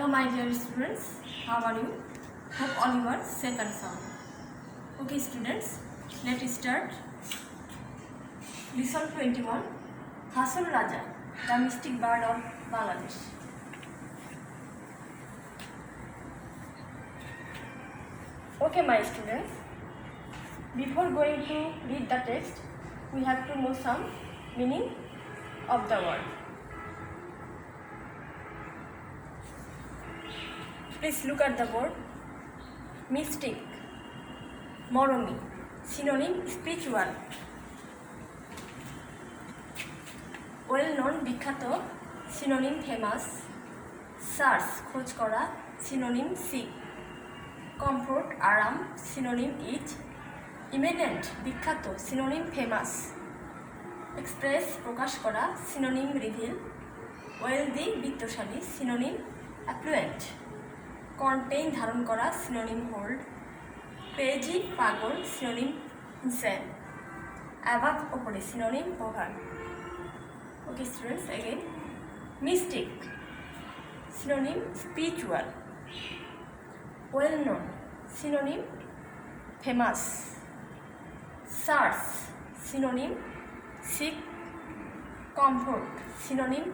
my dear students, how are you? Hope all you are safe and sound. Okay students, let's start. Lesson 21, Hasan Raja, the mystic bird of Bangladesh. Okay my students, before going to read the text, we have to know some meaning of the word. Please look at the word. Mystic, moromi, synonym spiritual. Well known, বিখ্যাত, synonym famous. Search, খোঁজ করা, synonym seek. Comfort, আরাম, synonym ease. Eminent, বিখ্যাত, synonym famous. Express, প্রকাশ করা, synonym reveal. Wealthy, বিত্তশালী, synonym affluent. Contain, ধারণ করা, synonym hold. Crazy, পাগল, synonym insane. Above, ওপরে, synonym over. Okay students, again. Mystic, synonym spiritual. Well known, synonym famous. Search, synonym seek. Comfort, synonym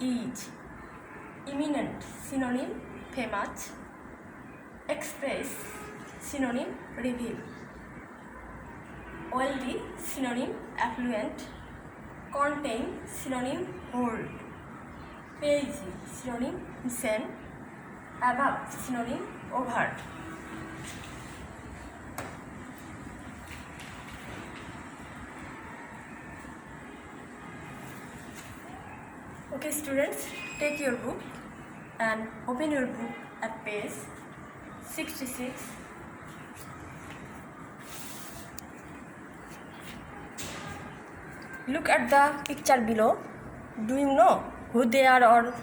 ease. Eminent, synonym famous. Express, synonym reveal. Wealthy, synonym affluent. Contain, synonym hold. Crazy, synonym insane. Above, synonym over. Okay students, take your book and open your book at page 66. Look at the picture below. Do you know who they are or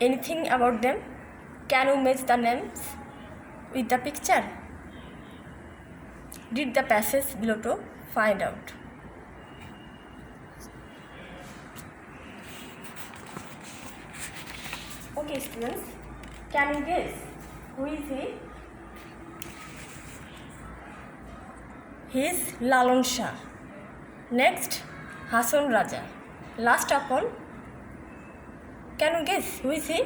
anything about them? Can you match the names with the picture? Read the passage below to find out. Okay students, can you guess who is he? He is Lalon Shah. Next, Hasan Raja. Last of all, can you guess who is he?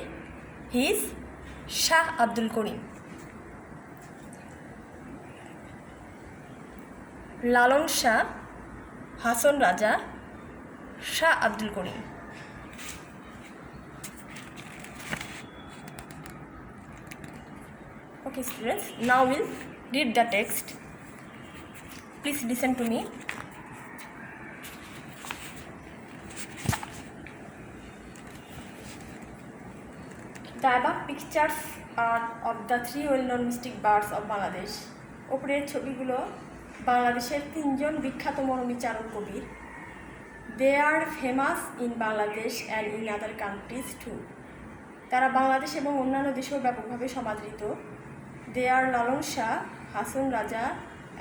He is Shah Abdul Karim. Lalon Shah, Hasan Raja, Shah Abdul Karim. Okay students, now we'll read the text. Please listen to me. The above pictures are of the three well-known mystic birds of Bangladesh. ওপরের ছবিগুলো বাংলাদেশের তিনজন বিখ্যাত মরমী চারণ কবির। They are famous in Bangladesh and in other countries too. তারা বাংলাদেশ এবং অন্যান্য দেশেও ব্যাপকভাবে সমাদৃত। They are Lalon Shah, Hason Raja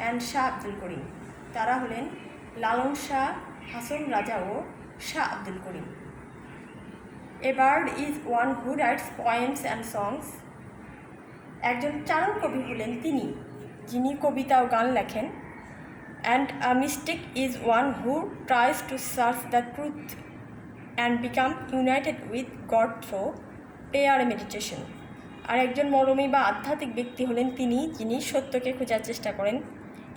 and Shah Abdul Karim. তারা হলেন লালন শাহ, হাসন রাজা ও Shah Abdul Karim. A bird is one who writes poems and songs. একজন চারণ কবি হলেন তিনি, যিনি কবিতা ও গান লেখেন। And a mystic is one who tries to search the truth and become united with God through prayer and meditation. আর একজন মরমী বা আধ্যাত্মিক ব্যক্তি হলেন তিনি, যিনি সত্যকে খোঁজার চেষ্টা করেন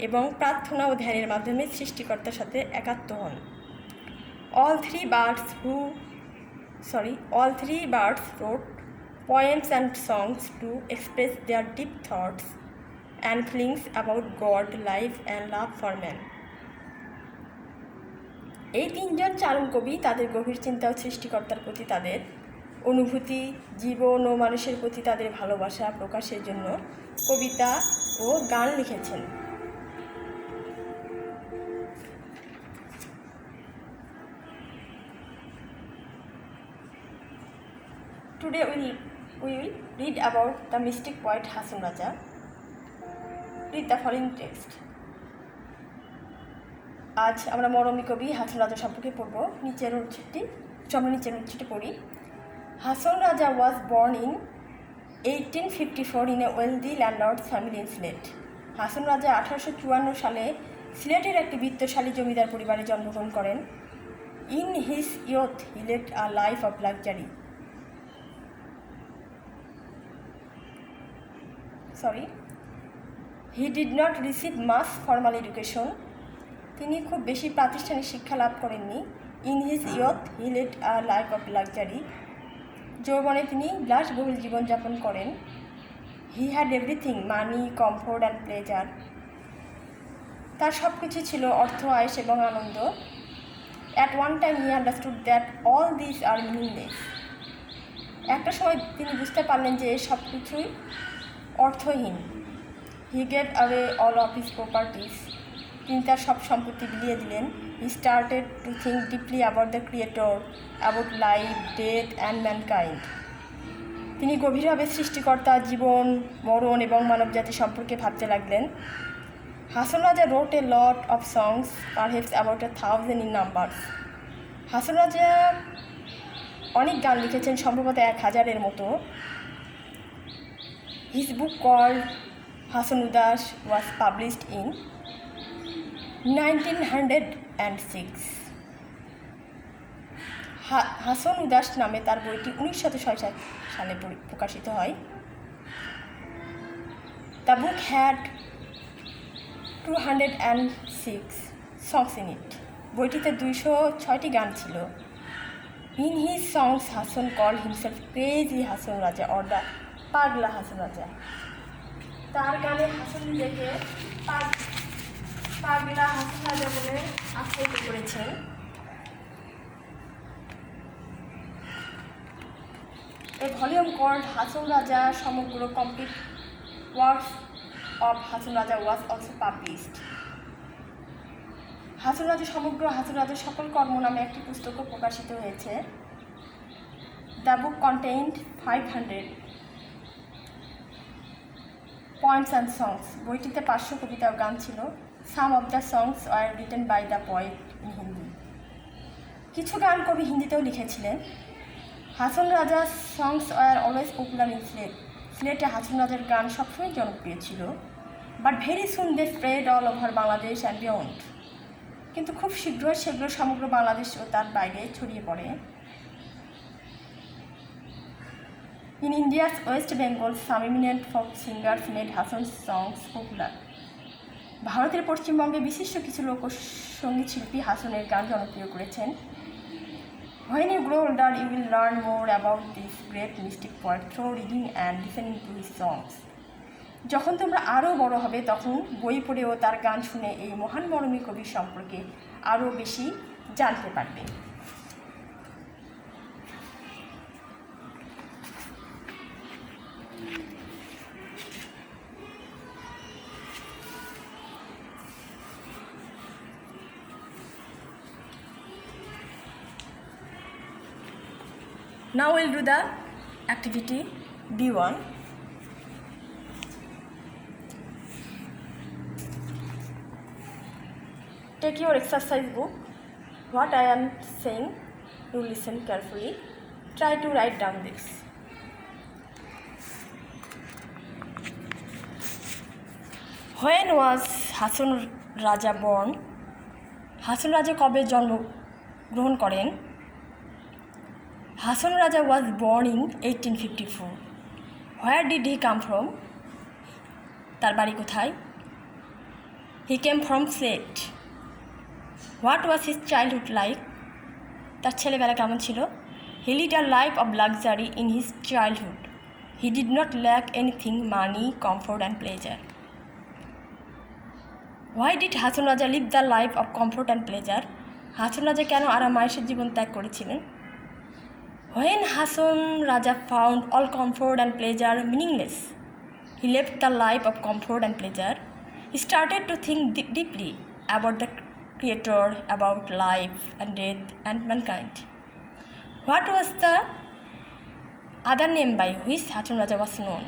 এবং প্রার্থনা ও ধ্যানের মাধ্যমে সৃষ্টিকর্তার সাথে একাত্ম হন। All three birds wrote poems and songs to express their deep thoughts and feelings about God, life and love for man. এই তিনজন চারণ কবি তাদের গভীর চিন্তা ও সৃষ্টিকর্তার প্রতি তাদের অনুভূতি, জীবন ও মানুষের প্রতি তাদের ভালোবাসা প্রকাশের জন্য কবিতা ও গান লিখেছেন। Today we will read about the mystic poet Hasan Raja. Read the following text. আজ আমরা মরমী কবি হাসান রাজা সম্পর্কে পড়ব। নিচের উচ্ছ্বটি পড়ি। Hasan Raja was born in 1854 in a wealthy landlord's family in Sylhet. Hason Raja 1854 সালে সিলেটের একটি বিত্তশালী জমিদার পরিবারে জন্মগ্রহণ করেন। In his youth he lived a life of luxury. He did not receive much formal education. তিনি খুব বেশি প্রাতিষ্ঠানিক শিক্ষা লাভ করেননি। In his youth he lived a life of luxury. যৌবনে তিনি বিলাসবহুল জীবনযাপন করেন। He had everything, money, comfort and pleasure. তার সব কিছু ছিল অর্থ, আয়েশ এবং আনন্দ। At one time he understood that all this are meaningless. একটা সময় তিনি বুঝতে পারলেন যে সব কিছুই অর্থহীন। He gave away all of his properties. তিনি তার সব সম্পত্তি বিলিয়ে দিলেন। He started to think deeply about the creator, about life, death and mankind. তিনি গভীরভাবে সৃষ্টিকর্তা, জীবন, মরণ এবং মানবজাতি সম্পর্কে ভাবতে লাগলেন। Hason Raja wrote a lot of songs, perhaps about 1000 in numbers. Hason Raja অনেক গান লিখেছেন, সম্ভবত 1000-এর মতো। হিজ বুক কল্ড হাসন উদাস ওয়াজ পাবলিশড ইন 1906। হাসন উদাস নামে তার বইটি 1906 সালে প্রকাশিত হয়। The book had 206 songs in it. বইটিতে 206টি গান ছিল। In his songs Hason called himself crazy Hason Raja or the পাগলা হাসন রাজা। তার গানে হাসন নিজেকে পাগলা হাসন রাজা বলে আখ্যায়িত করেছেন। এ ভলিউম কল্ড হাসন রাজা সমগ্র complete works of Hason Raja was also published. Hason Raja সমগ্র হাসন রাজার সকল কর্ম নামে একটি পুস্তকও প্রকাশিত হয়েছে। The book contained 500 poems and songs. বইটিতে 500 কবিতা ও গান ছিল। Some of the songs are written by the poet in Hindi. কিছু গান কবি হিন্দিতেও লিখেছিলেন। হাসন রাজার songs are always popular in Sylhet. সিলেটে হাসন রাজার গান সবসময় জনপ্রিয় ছিল। But very soon they spread all over Bangladesh and beyond. কিন্তু খুব শীঘ্রই সেগুলো সমগ্র বাংলাদেশ ও তার বাইরে ছড়িয়ে পড়ে। In India's West Bengal some eminent folk singers made Hason songs popular. ভারতের পশ্চিমবঙ্গে বিশিষ্ট কিছু লোকসঙ্গীত শিল্পী হাসনের গান জনপ্রিয় করেছেন। When you grow older, you will learn more about this great mystic poet through reading and listening to his songs. যখন তোমরা আরও বড় হবে তখন বই পড়েও তার গান শুনে এই মহান মরমী কবির সম্পর্কে আরও বেশি জানতে পারবে। Now we'll do the activity B1. Take your exercise book. What I am saying, you listen carefully. Try to write down this. When was Hasan Raja born? Hason Raja কবে জন্মগ্রহণ করেন? Hasan Raja was born in 1854. Where did he come from? তার বাড়ি কোথায়? He came from Sylhet. What was his childhood like? তার ছেলেবেলা কেমন ছিল? He led a life of luxury in his childhood. He did not lack anything, money, comfort and pleasure. Why did Hasan Raja live the life of comfort and pleasure? Hason Raja কেন আরাম-আয়েশের জীবন ত্যাগ করেছিলেন? When Hasan Raja found all comfort and pleasure meaningless, he left the life of comfort and pleasure. He started to think deeply about the Creator, about life and death and mankind. What was the other name by which Hasan Raja was known?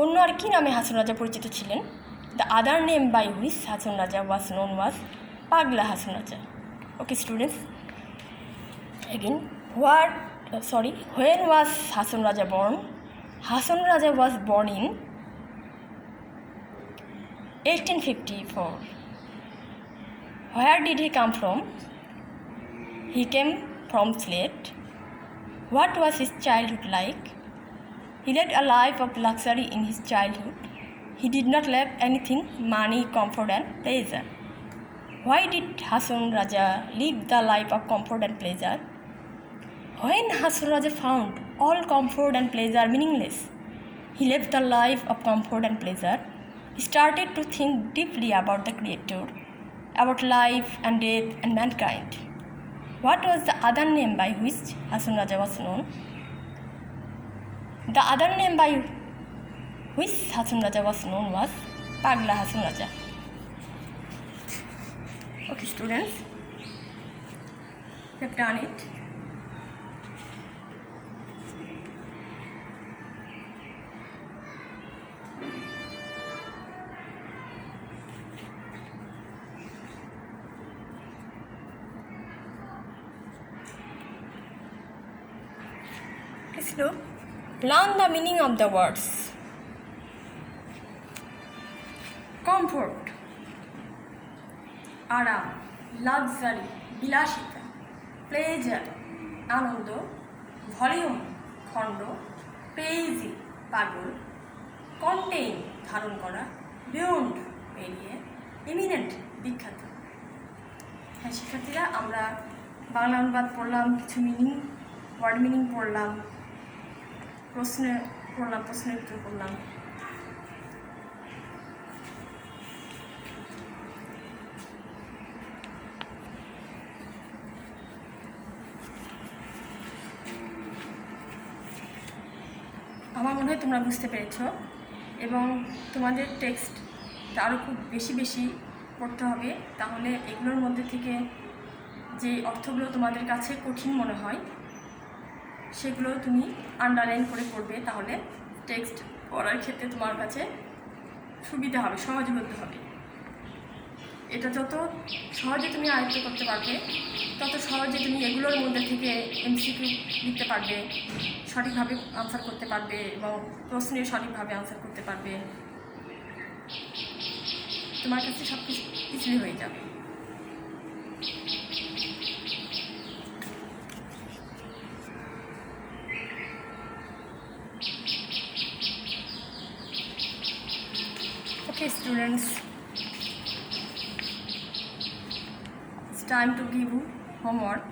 অন্য আর কি নামে হাসন রাজা পরিচিত ছিলেন? The other name by which Hasan Raja was known was Pagla Hasan Raja. Okay students, again, what when was Hasan Raja born? Hasan Raja was born in 1854. Where did he come from? He came from Sylhet. What was his childhood like? He led a life of luxury in his childhood. He did not lack anything, money, comfort and pleasure. Why did Hasan Raja live the life of comfort and pleasure? When Hasan Raja found all comfort and pleasure meaningless, he left the life of comfort and pleasure. He started to think deeply about the Creator, about life and death and mankind. What was the other name by which Hasan Raja was known? The other name by which Hasan Raja was known was Pagla Hasan Raja. Okay, students, we have done it. Please look. Learn the meaning of the words. Comfort, আরাম, luxury, বিলাসিতা, pleasure, আনন্দ, volume, খণ্ড, পেইজি, পাগল, contain, ধারণ করা, beyond, পেরিয়ে, eminent, বিখ্যাত। হ্যাঁ শিক্ষার্থীরা, আমরা বাংলা অনুবাদ পড়লাম, কিছু ওয়ার্ড মিনিং পড়লাম, প্রশ্নের উত্তর করলাম। আমার মনে হয় তোমরা বুঝতে পেরেছো এবং তোমাদের টেক্সটটা আরও খুব বেশি পড়তে হবে, তাহলে এগুলোর মধ্যে থেকে যে অর্থগুলো তোমাদের কাছে কঠিন মনে হয় সেগুলো তুমি আন্ডারলাইন করে পড়বে, তাহলে টেক্সট পড়ার ক্ষেত্রে তোমার কাছে সুবিধা হবে, সহজবোধ্য হবে। এটা যত সহজে তুমি আয়ত্ত করতে পারবে তত সহজে তুমি এগুলোর মধ্যে থেকে এমসিকিউ লিখতে পারবে, সঠিকভাবে আনসার করতে পারবে এবং প্রশ্নের সঠিকভাবে আনসার করতে পারবে। তোমার কাছে সব কিছু ইজিলি হয়ে যাবে। Okay, students, it's time to give you homework.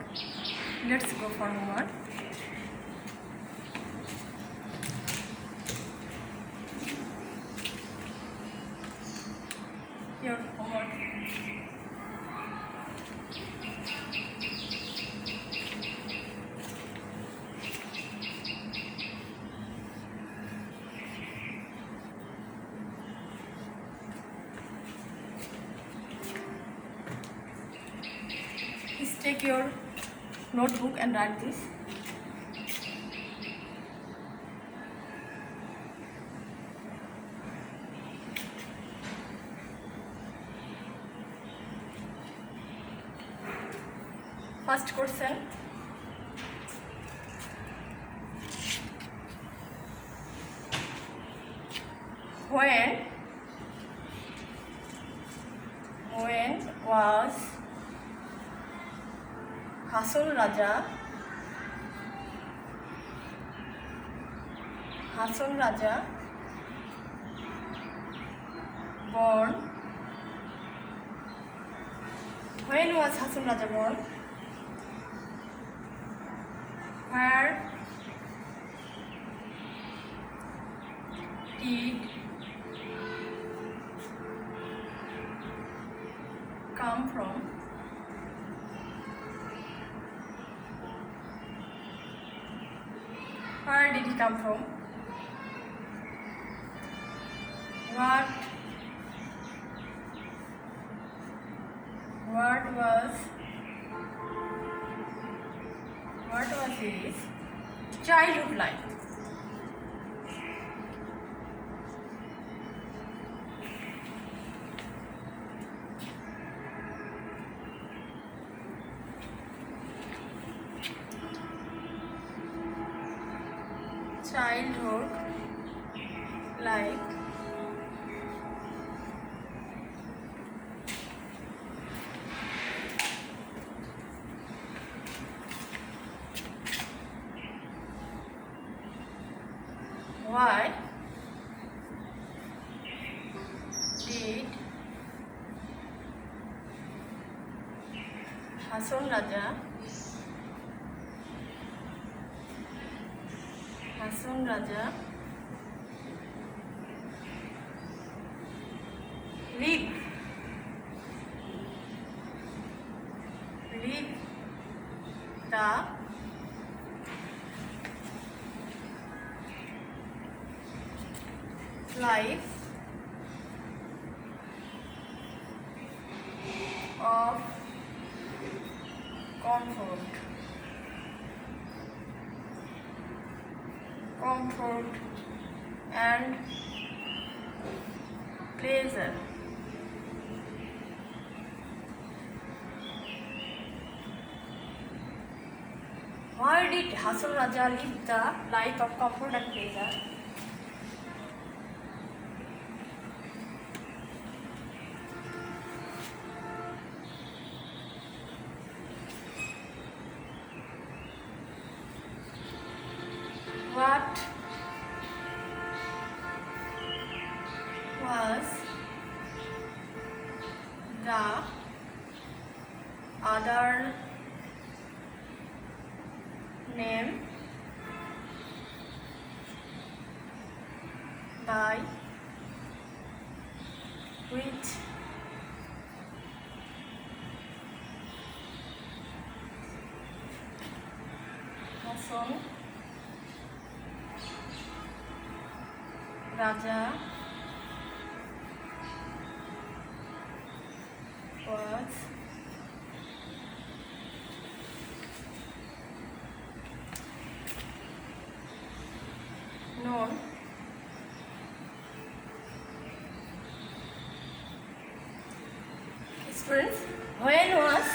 Let's go for homework. Your homework. Please take your notebook and write this. First question. When was Hasan Raja born? When was Hasan Raja born? Where did come from? Where did he come from? What was his childhood life? childhood like why did Hasan Raja live the life of comfort and pleasure. Why did Hasan Raja live the life of comfort and pleasure? What was the other name by which Hasan Raja was known Students, when was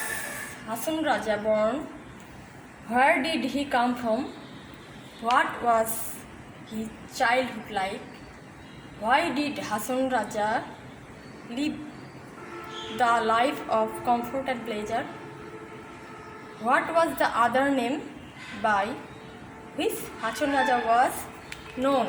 Hasan Raja born? Where did he come from? What was his childhood like? Why did Hasan Raja live the life of comfort and pleasure? What was the other name by which Hasan Raja was known?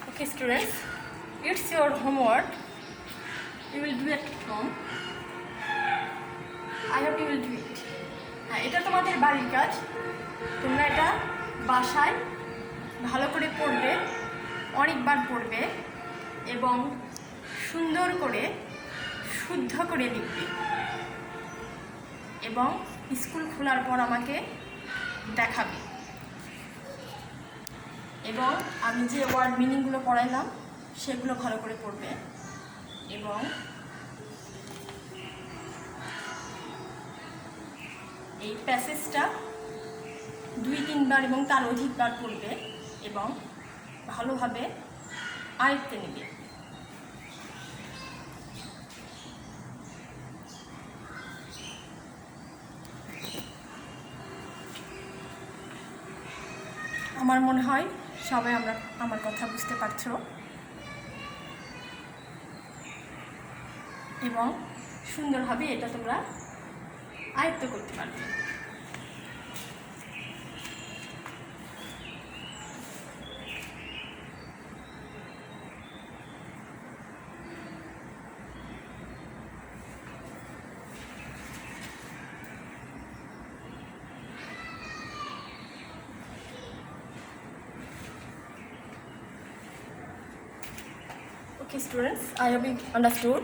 Okay students, it's your homework. You will do at home. I hope you will do it. হ্যাঁ, এটা তোমাদের বাড়ির কাজ। তোমরা এটা বাসায় ভালো করে পড়বে, অনেকবার পড়বে এবং সুন্দর করে শুদ্ধ করে লিখবে এবং স্কুল খোলার পর আমাকে দেখাবে এবং আমি যে ওয়ার্ড মিনিংগুলো পড়াইলাম সেগুলো ভালো করে পড়বে এবং এই প্যাসেজটা 2-3 বার এবং তার অধিকবার পড়বে এবং ভালোভাবে আয়ত্তে নেবে। আমার মনে হয় সবাই আমার কথা বুঝতে পারছো এবং সুন্দরভাবে এটা তোমরা আয়ত্ত করতে পারবে। Okay students, I hope you understood.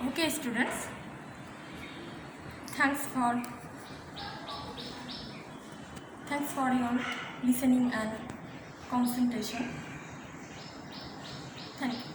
Okay, students. Thanks for your listening and concentration. Thank you.